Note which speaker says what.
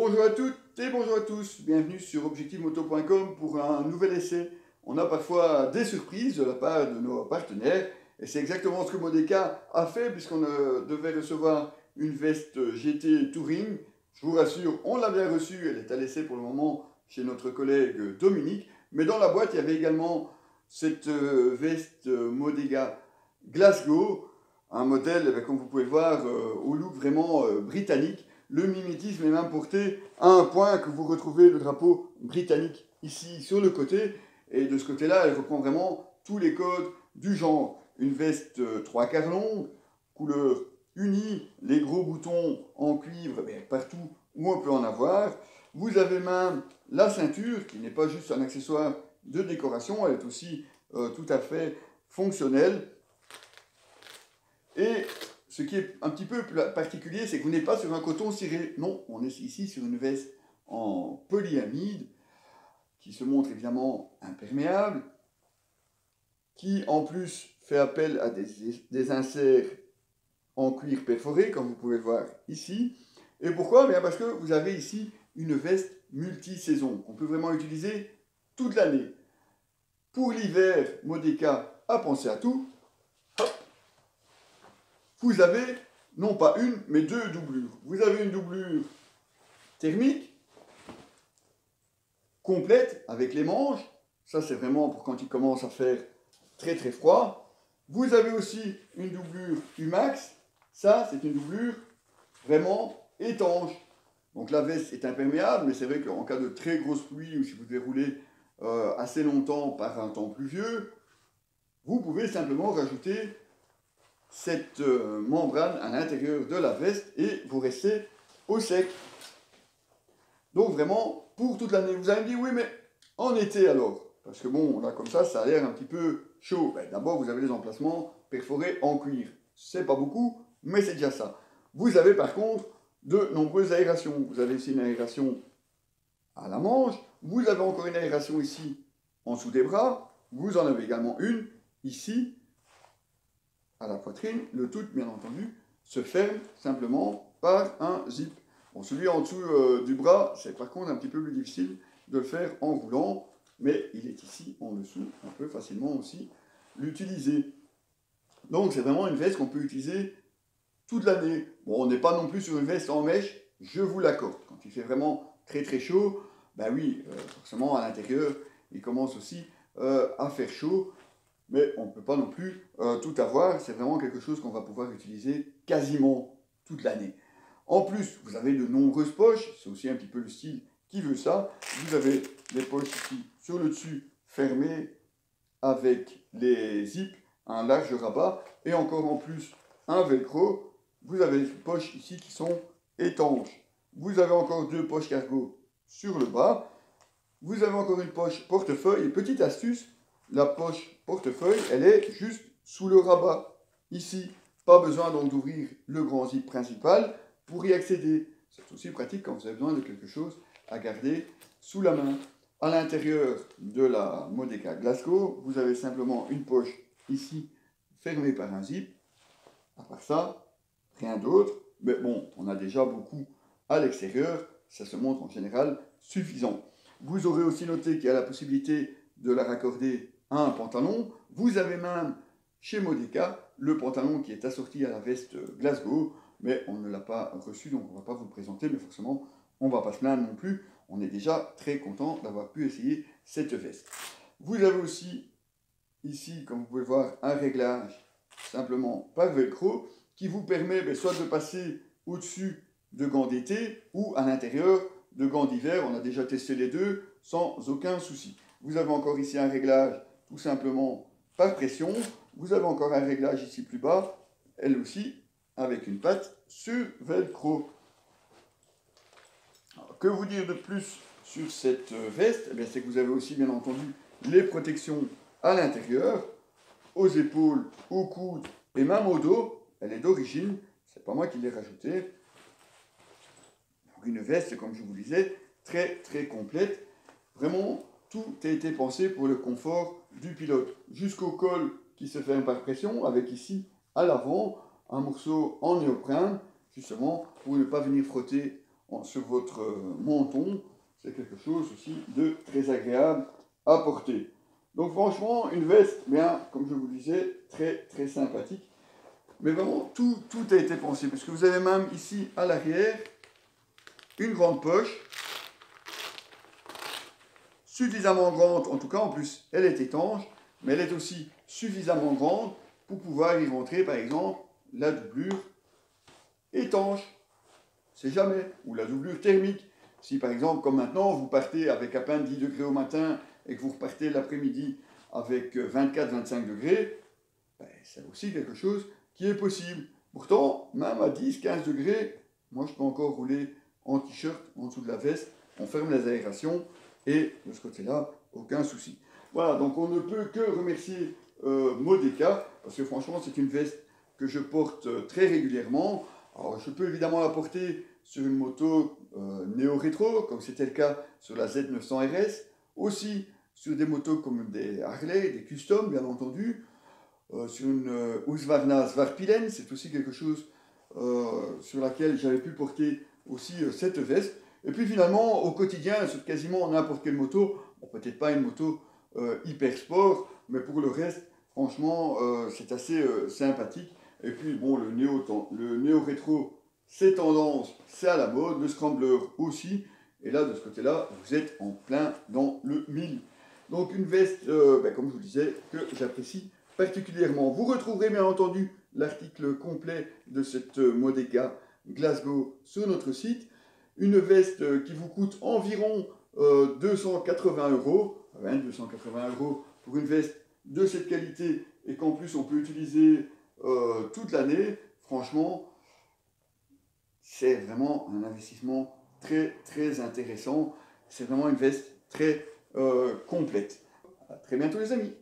Speaker 1: Bonjour à toutes et bonjour à tous, bienvenue sur objectivemoto.com pour un nouvel essai. On a parfois des surprises de la part de nos partenaires et c'est exactement ce que Modeka a fait puisqu'on devait recevoir une veste GT Touring. Je vous rassure, on l'a bien reçue, elle est à l'essai pour le moment chez notre collègue Dominique. Mais dans la boîte, il y avait également cette veste Modeka Glasgow, un modèle, comme vous pouvez le voir, au look vraiment britannique. Le mimétisme est même porté à un point que vous retrouvez le drapeau britannique ici sur le côté. Et de ce côté-là, elle reprend vraiment tous les codes du genre. Une veste 3/4 longue, couleur unie, les gros boutons en cuivre partout où on peut en avoir. Vous avez même la ceinture qui n'est pas juste un accessoire de décoration, elle est aussi tout à fait fonctionnelle. Et ce qui est un petit peu particulier, c'est que vous n'êtes pas sur un coton ciré. Non, on est ici sur une veste en polyamide, qui se montre évidemment imperméable, qui en plus fait appel à des inserts en cuir perforé, comme vous pouvez le voir ici. Et pourquoi? Bien parce que vous avez ici une veste multi-saison, qu'on peut vraiment utiliser toute l'année. Pour l'hiver, Modeka a pensé à tout. Vous avez non pas une, mais deux doublures. Vous avez une doublure thermique, complète, avec les manches. Ça, c'est vraiment pour quand il commence à faire très très froid. Vous avez aussi une doublure Umax. Ça, c'est une doublure vraiment étanche. Donc la veste est imperméable, mais c'est vrai qu'en cas de très grosse pluie ou si vous devez rouler assez longtemps par un temps pluvieux, vous pouvez simplement rajouter cette membrane à l'intérieur de la veste et vous restez au sec. Donc vraiment, pour toute l'année, vous allez me dire, oui, mais en été alors? Parce que bon, là comme ça a l'air un petit peu chaud. Ben, d'abord, vous avez les emplacements perforés en cuir. C'est pas beaucoup, mais c'est déjà ça. Vous avez par contre de nombreuses aérations. Vous avez ici une aération à la manche. Vous avez encore une aération ici en dessous des bras. Vous en avez également une ici à la poitrine. Le tout, bien entendu, se ferme simplement par un zip. Bon, celui en dessous du bras, c'est par contre un petit peu plus difficile de le faire en roulant, mais il est ici en dessous. On peut facilement aussi l'utiliser. Donc c'est vraiment une veste qu'on peut utiliser toute l'année. Bon, on n'est pas non plus sur une veste en mèche, je vous l'accorde. Quand il fait vraiment très très chaud, ben oui, forcément à l'intérieur, il commence aussi à faire chaud. Mais on ne peut pas non plus tout avoir. C'est vraiment quelque chose qu'on va pouvoir utiliser quasiment toute l'année. En plus, vous avez de nombreuses poches. C'est aussi un petit peu le style qui veut ça. Vous avez des poches ici sur le dessus fermées avec les zips, un large rabat et encore en plus un velcro. Vous avez des poches ici qui sont étanches. Vous avez encore deux poches cargo sur le bas. Vous avez encore une poche portefeuille. Et petite astuce, la poche portefeuille, elle est juste sous le rabat. Ici, pas besoin donc d'ouvrir le grand zip principal pour y accéder. C'est aussi pratique quand vous avez besoin de quelque chose à garder sous la main. À l'intérieur de la Modeka Glasgow, vous avez simplement une poche ici fermée par un zip. À part ça, rien d'autre. Mais bon, on a déjà beaucoup à l'extérieur. Ça se montre en général suffisant. Vous aurez aussi noté qu'il y a la possibilité de la raccorder à un pantalon. Vous avez même chez Modeka le pantalon qui est assorti à la veste Glasgow, mais on ne l'a pas reçu, donc on ne va pas vous le présenter, mais forcément, on ne va pas se plaindre non plus. On est déjà très content d'avoir pu essayer cette veste. Vous avez aussi ici, comme vous pouvez le voir, un réglage simplement par velcro qui vous permet soit de passer au-dessus de gants d'été ou à l'intérieur de gants d'hiver. On a déjà testé les deux sans aucun souci. Vous avez encore ici un réglage tout simplement par pression. Vous avez encore un réglage ici plus bas, elle aussi avec une patte sur velcro. Alors, que vous dire de plus sur cette veste? Eh c'est que vous avez aussi bien entendu les protections à l'intérieur, aux épaules, aux coudes et même au dos. Elle est d'origine, c'est pas moi qui l'ai rajoutée. Une veste, comme je vous disais, très très complète. Vraiment, tout a été pensé pour le confort du pilote. Jusqu'au col qui se ferme par pression, avec ici à l'avant un morceau en néoprène, justement pour ne pas venir frotter sur votre menton. C'est quelque chose aussi de très agréable à porter. Donc franchement, une veste, bien, comme je vous le disais, très très sympathique. Mais vraiment, tout a été pensé, parce que vous avez même ici à l'arrière une grande poche, suffisamment grande, en tout cas en plus elle est étanche, mais elle est aussi suffisamment grande pour pouvoir y rentrer par exemple la doublure étanche, c'est jamais, ou la doublure thermique. Si par exemple, comme maintenant, vous partez avec à peine 10 degrés au matin et que vous repartez l'après-midi avec 24-25 degrés, ben, c'est aussi quelque chose qui est possible. Pourtant, même à 10-15 degrés, moi je peux encore rouler en t-shirt en dessous de la veste, on ferme les aérations et de ce côté-là, aucun souci. Voilà, donc on ne peut que remercier Modeka, parce que franchement c'est une veste que je porte très régulièrement. Alors je peux évidemment la porter sur une moto néo-rétro, comme c'était le cas sur la Z900 RS, aussi sur des motos comme des Harley, des Custom bien entendu, sur une Husqvarna Svartpilen, c'est aussi quelque chose sur laquelle j'avais pu porter aussi cette veste. Et puis finalement, au quotidien, sur quasiment n'importe quelle moto, bon, peut-être pas une moto hyper sport, mais pour le reste, franchement, c'est assez sympathique. Et puis bon, le néo-rétro, c'est tendance, c'est à la mode, le scrambler aussi. Et là, de ce côté-là, vous êtes en plein dans le mille. Donc une veste, comme je vous disais, que j'apprécie particulièrement. Vous retrouverez bien entendu l'article complet de cette Modeka Glasgow sur notre site. Une veste qui vous coûte environ 280 €, 280 € pour une veste de cette qualité et qu'en plus on peut utiliser toute l'année. Franchement, c'est vraiment un investissement très très intéressant. C'est vraiment une veste très complète. À très bientôt les amis.